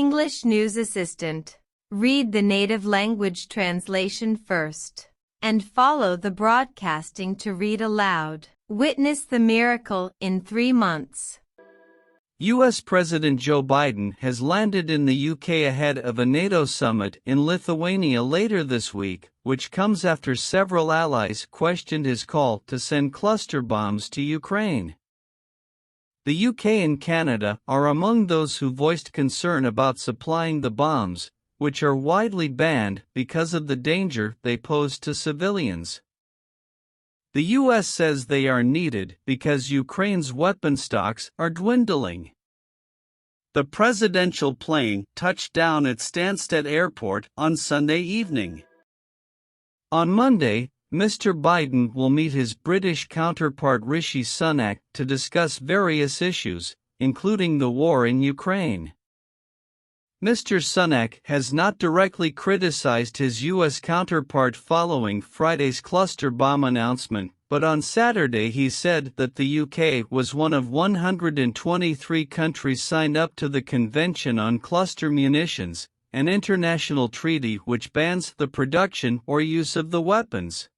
English News Assistant. Read the native language translation first, and follow the broadcasting to read aloud. Witness the miracle in 3 months. U.S. President Joe Biden has landed in the UK ahead of a NATO summit in Lithuania later this week, which comes after several allies questioned his call to send cluster bombs to Ukraine. The UK and Canada are among those who voiced concern about supplying the bombs, which are widely banned because of the danger they pose to civilians. The U.S. says they are needed because Ukraine's weapon stocks are dwindling. The presidential plane touched down at Stansted Airport on Sunday evening. On Monday, Mr. Biden will meet his British counterpart Rishi Sunak to discuss various issues, including the war in Ukraine. Mr. Sunak has not directly criticized his U.S. counterpart following Friday's cluster bomb announcement, but on Saturday he said that the UK was one of 123 countries signed up to the Convention on Cluster Munitions, an international treaty which bans the production or use of the weapons.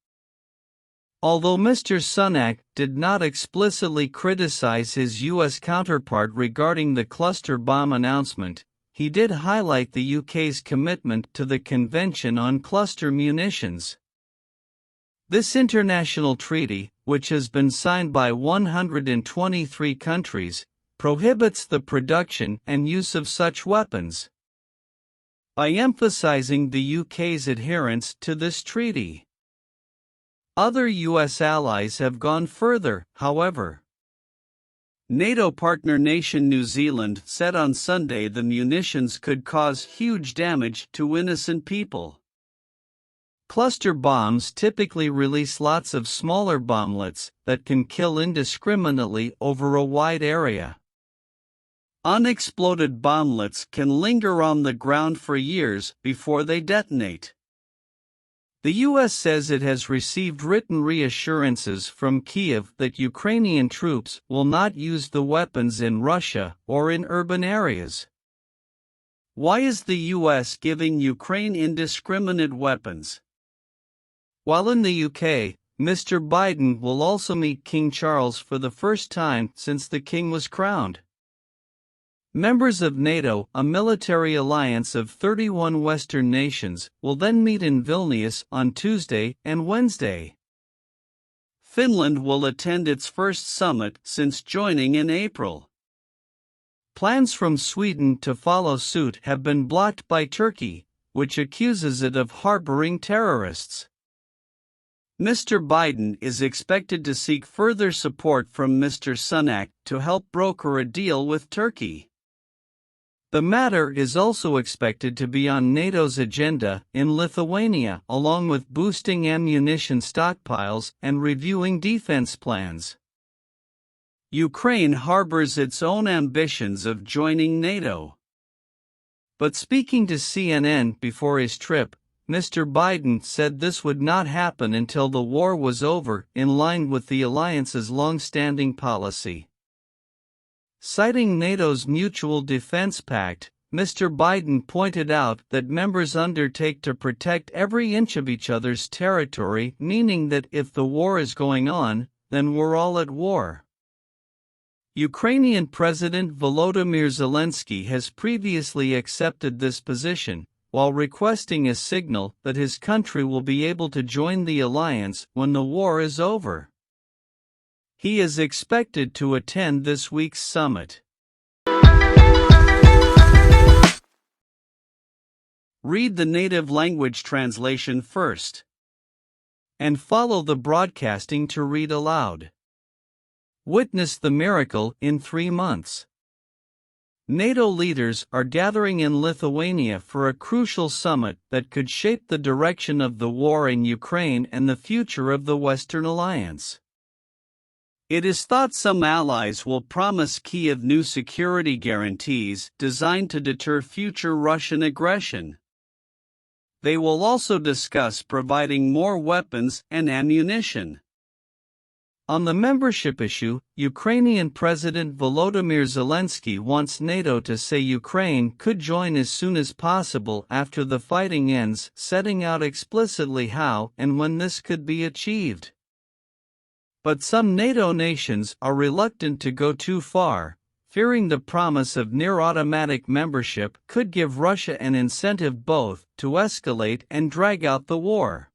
Although Mr. Sunak did not explicitly criticize his U.S. counterpart regarding the cluster bomb announcement, he did highlight the UK's commitment to the Convention on Cluster Munitions. This international treaty, which has been signed by 123 countries, prohibits the production and use of such weapons. By emphasizing the UK's adherence to this treaty, other U.S. allies have gone further, however. NATO partner nation New Zealand said on Sunday the munitions could cause huge damage to innocent people. Cluster bombs typically release lots of smaller bomblets that can kill indiscriminately over a wide area. Unexploded bomblets can linger on the ground for years before they detonate. The U.S. says it has received written reassurances from Kyiv that Ukrainian troops will not use the weapons in Russia or in urban areas. Why is the U.S. giving Ukraine indiscriminate weapons? While in the UK, Mr. Biden will also meet King Charles for the first time since the king was crowned. Members of NATO, a military alliance of 31 Western nations, will then meet in Vilnius on Tuesday and Wednesday. Finland will attend its first summit since joining in April. Plans from Sweden to follow suit have been blocked by Turkey, which accuses it of harboring terrorists. Mr. Biden is expected to seek further support from Mr. Sunak to help broker a deal with Turkey. The matter is also expected to be on NATO's agenda in Lithuania, along with boosting ammunition stockpiles and reviewing defense plans. Ukraine harbors its own ambitions of joining NATO. But speaking to CNN before his trip, Mr. Biden said this would not happen until the war was over, in line with the alliance's long-standing policy. Citing NATO's Mutual Defense Pact, Mr. Biden pointed out that members undertake to protect every inch of each other's territory, meaning that if the war is going on, then we're all at war. Ukrainian President Volodymyr Zelensky has previously accepted this position, while requesting a signal that his country will be able to join the alliance when the war is over. He is expected to attend this week's summit. Read the native language translation first, and follow the broadcasting to read aloud. Witness the miracle in 3 months. NATO leaders are gathering in Lithuania for a crucial summit that could shape the direction of the war in Ukraine and the future of the Western Alliance. It is thought some allies will promise Kyiv new security guarantees designed to deter future Russian aggression. They will also discuss providing more weapons and ammunition. On the membership issue, Ukrainian President Volodymyr Zelensky wants NATO to say Ukraine could join as soon as possible after the fighting ends, setting out explicitly how and when this could be achieved. But some NATO nations are reluctant to go too far, fearing the promise of near-automatic membership could give Russia an incentive both to escalate and drag out the war.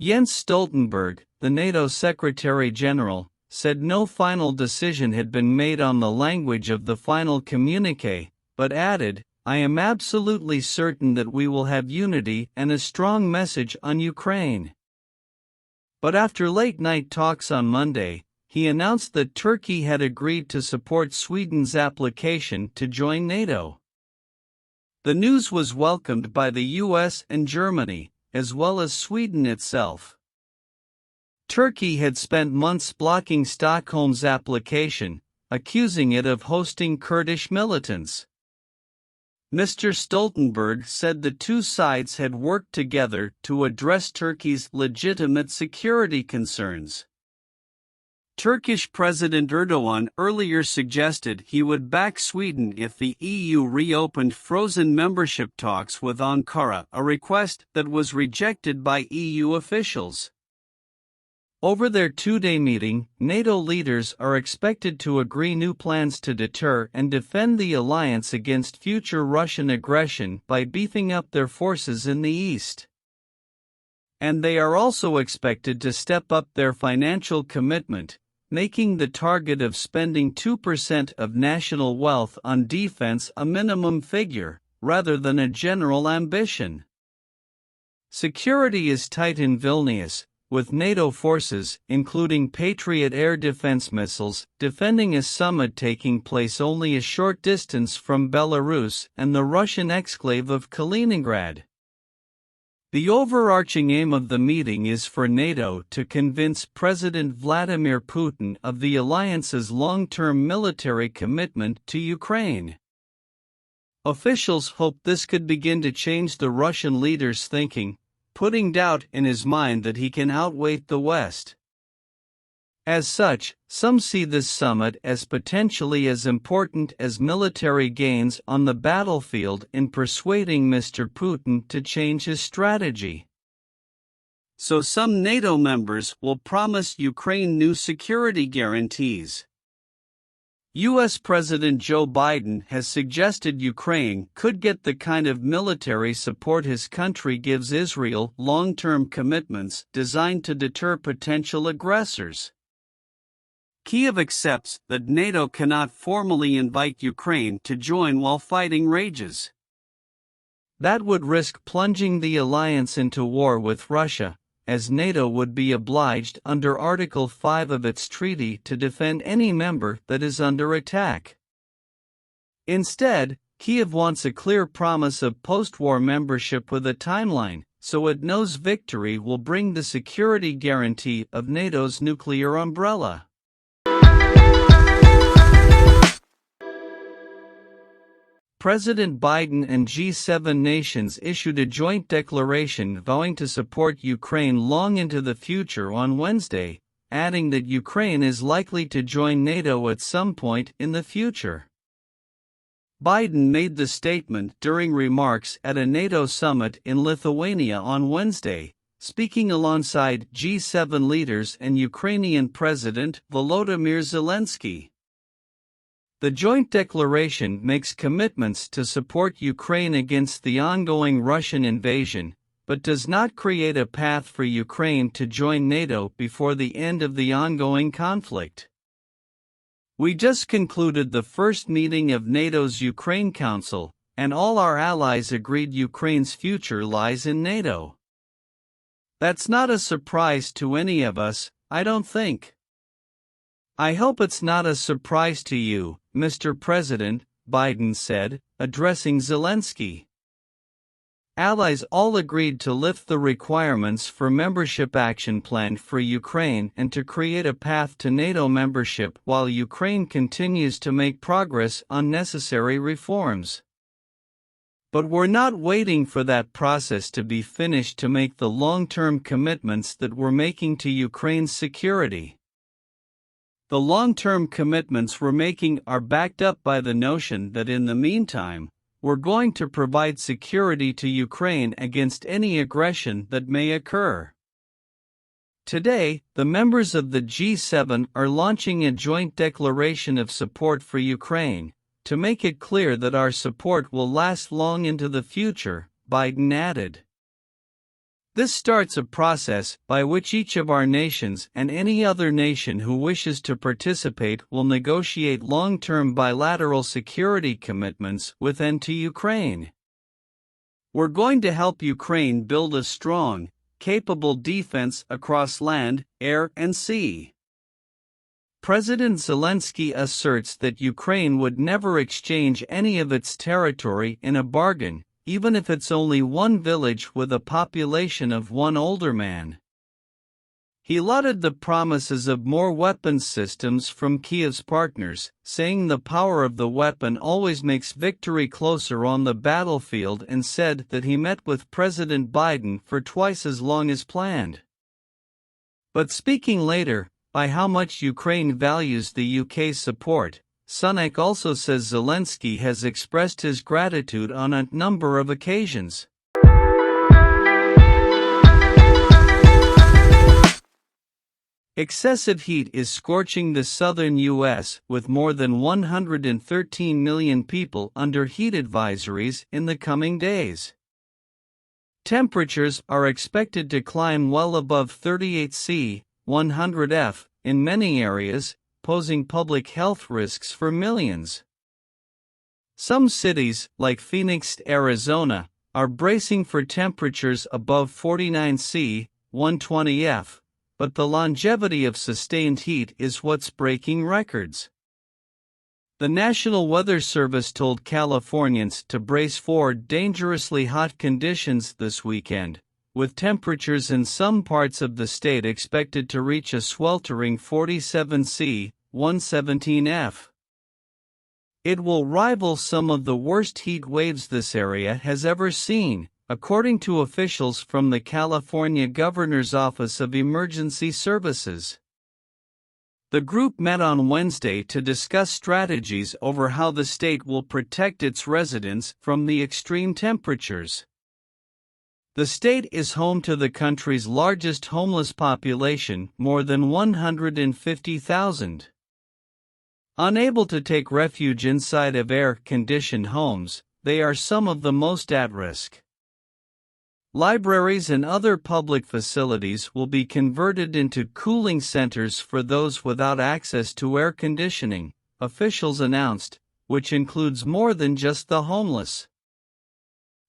Jens Stoltenberg, the NATO Secretary-General, said no final decision had been made on the language of the final communiqué, but added, "I am absolutely certain that we will have unity and a strong message on Ukraine." But after late-night talks on Monday, he announced that Turkey had agreed to support Sweden's application to join NATO. The news was welcomed by the US and Germany, as well as Sweden itself. Turkey had spent months blocking Stockholm's application, accusing it of hosting Kurdish militants. Mr. Stoltenberg said the two sides had worked together to address Turkey's legitimate security concerns. Turkish President Erdogan earlier suggested he would back Sweden if the EU reopened frozen membership talks with Ankara, a request that was rejected by EU officials. Over their two-day meeting, NATO leaders are expected to agree new plans to deter and defend the alliance against future Russian aggression by beefing up their forces in the east. And they are also expected to step up their financial commitment, making the target of spending 2% of national wealth on defense a minimum figure, rather than a general ambition. Security is tight in Vilnius, with NATO forces, including Patriot air defense missiles, defending a summit taking place only a short distance from Belarus and the Russian exclave of Kaliningrad. The overarching aim of the meeting is for NATO to convince President Vladimir Putin of the alliance's long-term military commitment to Ukraine. Officials hope this could begin to change the Russian leader's thinking, putting doubt in his mind that he can outweigh the West. As such, some see this summit as potentially as important as military gains on the battlefield in persuading Mr. Putin to change his strategy. So some NATO members will promise Ukraine new security guarantees. U.S. President Joe Biden has suggested Ukraine could get the kind of military support his country gives Israel, long-term commitments designed to deter potential aggressors. Kyiv accepts that NATO cannot formally invite Ukraine to join while fighting rages. That would risk plunging the alliance into war with Russia, as NATO would be obliged under Article 5 of its treaty to defend any member that is under attack. Instead, Kyiv wants a clear promise of post-war membership with a timeline, so it knows victory will bring the security guarantee of NATO's nuclear umbrella. President Biden and G7 nations issued a joint declaration vowing to support Ukraine long into the future on Wednesday, adding that Ukraine is likely to join NATO at some point in the future. Biden made the statement during remarks at a NATO summit in Lithuania on Wednesday, speaking alongside G7 leaders and Ukrainian President Volodymyr Zelensky. The joint declaration makes commitments to support Ukraine against the ongoing Russian invasion, but does not create a path for Ukraine to join NATO before the end of the ongoing conflict. "We just concluded the first meeting of NATO's Ukraine Council, and all our allies agreed Ukraine's future lies in NATO. That's not a surprise to any of us, I don't think. I hope it's not a surprise to you, Mr. President," Biden said, addressing Zelensky. Allies all agreed to lift the requirements for membership action plan for Ukraine and to create a path to NATO membership while Ukraine continues to make progress on necessary reforms. But we're not waiting for that process to be finished to make the long-term commitments that we're making to Ukraine's security. The long-term commitments we're making are backed up by the notion that in the meantime, we're going to provide security to Ukraine against any aggression that may occur. Today, the members of the G7 are launching a joint declaration of support for Ukraine, to make it clear that our support will last long into the future, Biden added. This starts a process by which each of our nations and any other nation who wishes to participate will negotiate long-term bilateral security commitments with and to Ukraine. We're going to help Ukraine build a strong, capable defense across land, air, and sea. President Zelensky asserts that Ukraine would never exchange any of its territory in a bargain, even if it's only one village with a population of one older man. He lauded the promises of more weapons systems from Kiev's partners, saying the power of the weapon always makes victory closer on the battlefield, and said that he met with President Biden for twice as long as planned. But speaking later, by how much Ukraine values the UK's support, Sunak also says Zelensky has expressed his gratitude on a number of occasions. Excessive heat is scorching the southern U.S., with more than 113 million people under heat advisories in the coming days. Temperatures are expected to climb well above 38°C, 100°F, in many areas, posing public health risks for millions. Some cities, like Phoenix, Arizona, are bracing for temperatures above 49°C, 120°F, but the longevity of sustained heat is what's breaking records. The National Weather Service told Californians to brace for dangerously hot conditions this weekend, with temperatures in some parts of the state expected to reach a sweltering 47°C, 117°F. It will rival some of the worst heat waves this area has ever seen, according to officials from the California Governor's Office of Emergency Services. The group met on Wednesday to discuss strategies over how the state will protect its residents from the extreme temperatures. The state is home to the country's largest homeless population, more than 150,000. Unable to take refuge inside of air-conditioned homes, they are some of the most at risk. Libraries and other public facilities will be converted into cooling centers for those without access to air conditioning, officials announced, which includes more than just the homeless.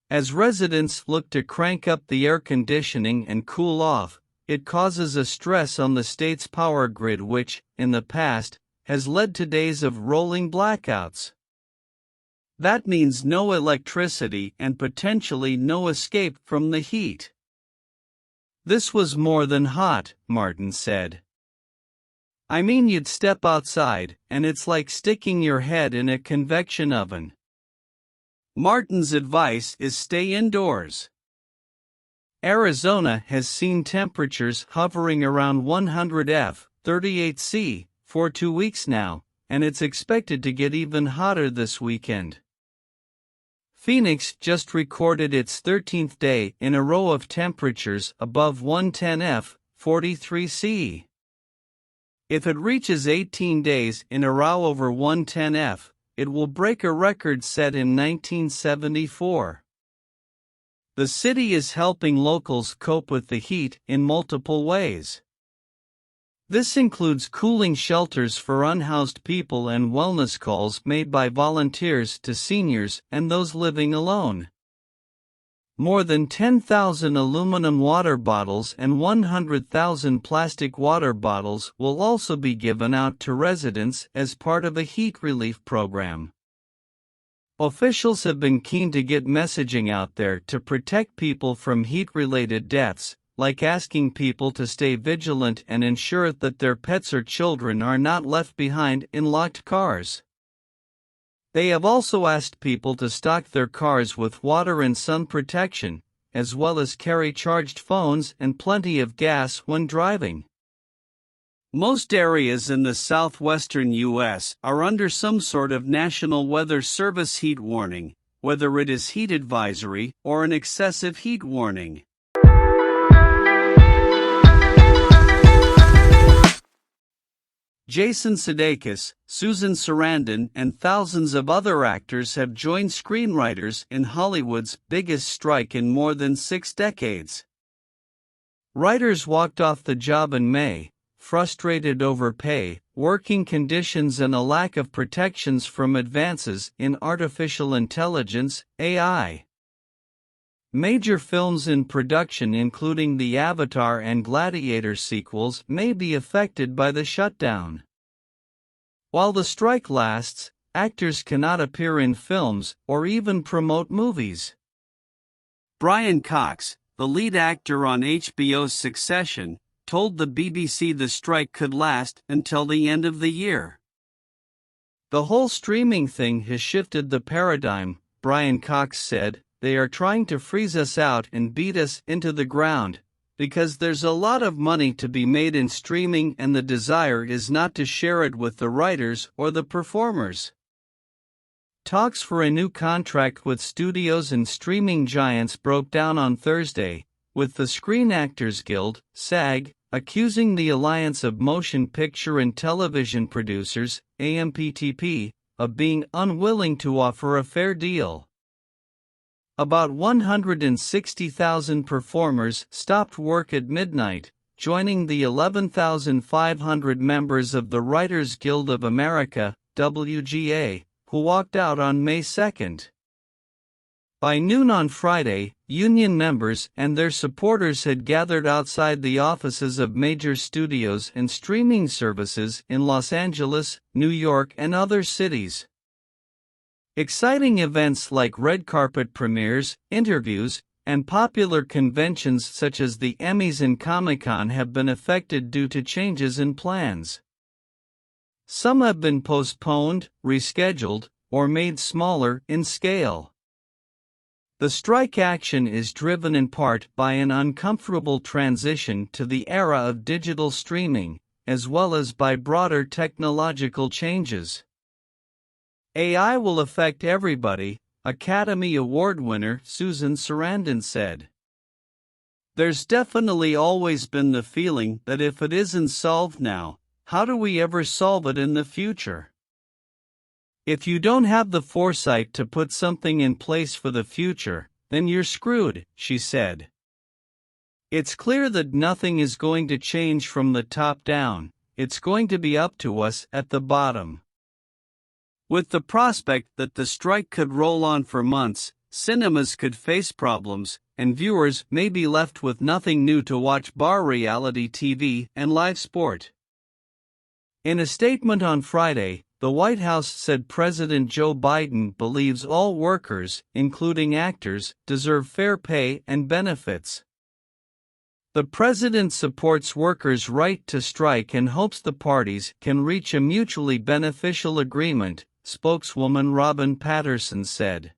As residents look to crank up the air conditioning and cool off, it causes a stress on the state's power grid, which, in the past, has led to days of rolling blackouts. That means no electricity and potentially no escape from the heat. This was more than hot, Martin said. I mean, you'd step outside, and it's like sticking your head in a convection oven. Martin's advice is stay indoors. Arizona has seen temperatures hovering around 100°F, 38°C, for 2 weeks now, and it's expected to get even hotter this weekend. Phoenix just recorded its 13th day in a row of temperatures above 110°F, 43°C. If it reaches 18 days in a row over 110°F, it will break a record set in 1974. The city is helping locals cope with the heat in multiple ways. This includes cooling shelters for unhoused people and wellness calls made by volunteers to seniors and those living alone. More than 10,000 aluminum water bottles and 100,000 plastic water bottles will also be given out to residents as part of a heat relief program. Officials have been keen to get messaging out there to protect people from heat-related deaths, like asking people to stay vigilant and ensure that their pets or children are not left behind in locked cars. They have also asked people to stock their cars with water and sun protection, as well as carry charged phones and plenty of gas when driving. Most areas in the southwestern U.S. are under some sort of National Weather Service heat warning, whether it is heat advisory or an excessive heat warning. Jason Sudeikis, Susan Sarandon, and thousands of other actors have joined screenwriters in Hollywood's biggest strike in more than 6 decades. Writers walked off the job in May, frustrated over pay, working conditions, and a lack of protections from advances in artificial intelligence, AI. Major films in production, including the Avatar and Gladiator sequels, may be affected by the shutdown. While the strike lasts, actors cannot appear in films or even promote movies. Brian Cox, the lead actor on HBO's Succession, told the BBC the strike could last until the end of the year. "The whole streaming thing has shifted the paradigm," Brian Cox said. "They are trying to freeze us out and beat us into the ground, because there's a lot of money to be made in streaming and the desire is not to share it with the writers or the performers." Talks for a new contract with studios and streaming giants broke down on Thursday, with the Screen Actors Guild, SAG, accusing the Alliance of Motion Picture and Television Producers, AMPTP, of being unwilling to offer a fair deal. About 160,000 performers stopped work at midnight, joining the 11,500 members of the Writers Guild of America, WGA, who walked out on May 2nd. By noon on Friday, union members and their supporters had gathered outside the offices of major studios and streaming services in Los Angeles, New York, and other cities. Exciting events like red carpet premieres, interviews, and popular conventions such as the Emmys and Comic-Con have been affected due to changes in plans. Some have been postponed, rescheduled, or made smaller in scale. The strike action is driven in part by an uncomfortable transition to the era of digital streaming, as well as by broader technological changes. AI will affect everybody, Academy Award winner Susan Sarandon said. "There's definitely always been the feeling that if it isn't solved now, how do we ever solve it in the future? If you don't have the foresight to put something in place for the future, then you're screwed," she said. "It's clear that nothing is going to change from the top down, it's going to be up to us at the bottom." With the prospect that the strike could roll on for months, cinemas could face problems, and viewers may be left with nothing new to watch bar reality TV and live sport. In a statement on Friday, the White House said President Joe Biden believes all workers, including actors, deserve fair pay and benefits. The president supports workers' right to strike and hopes the parties can reach a mutually beneficial agreement, spokeswoman Robin Patterson said.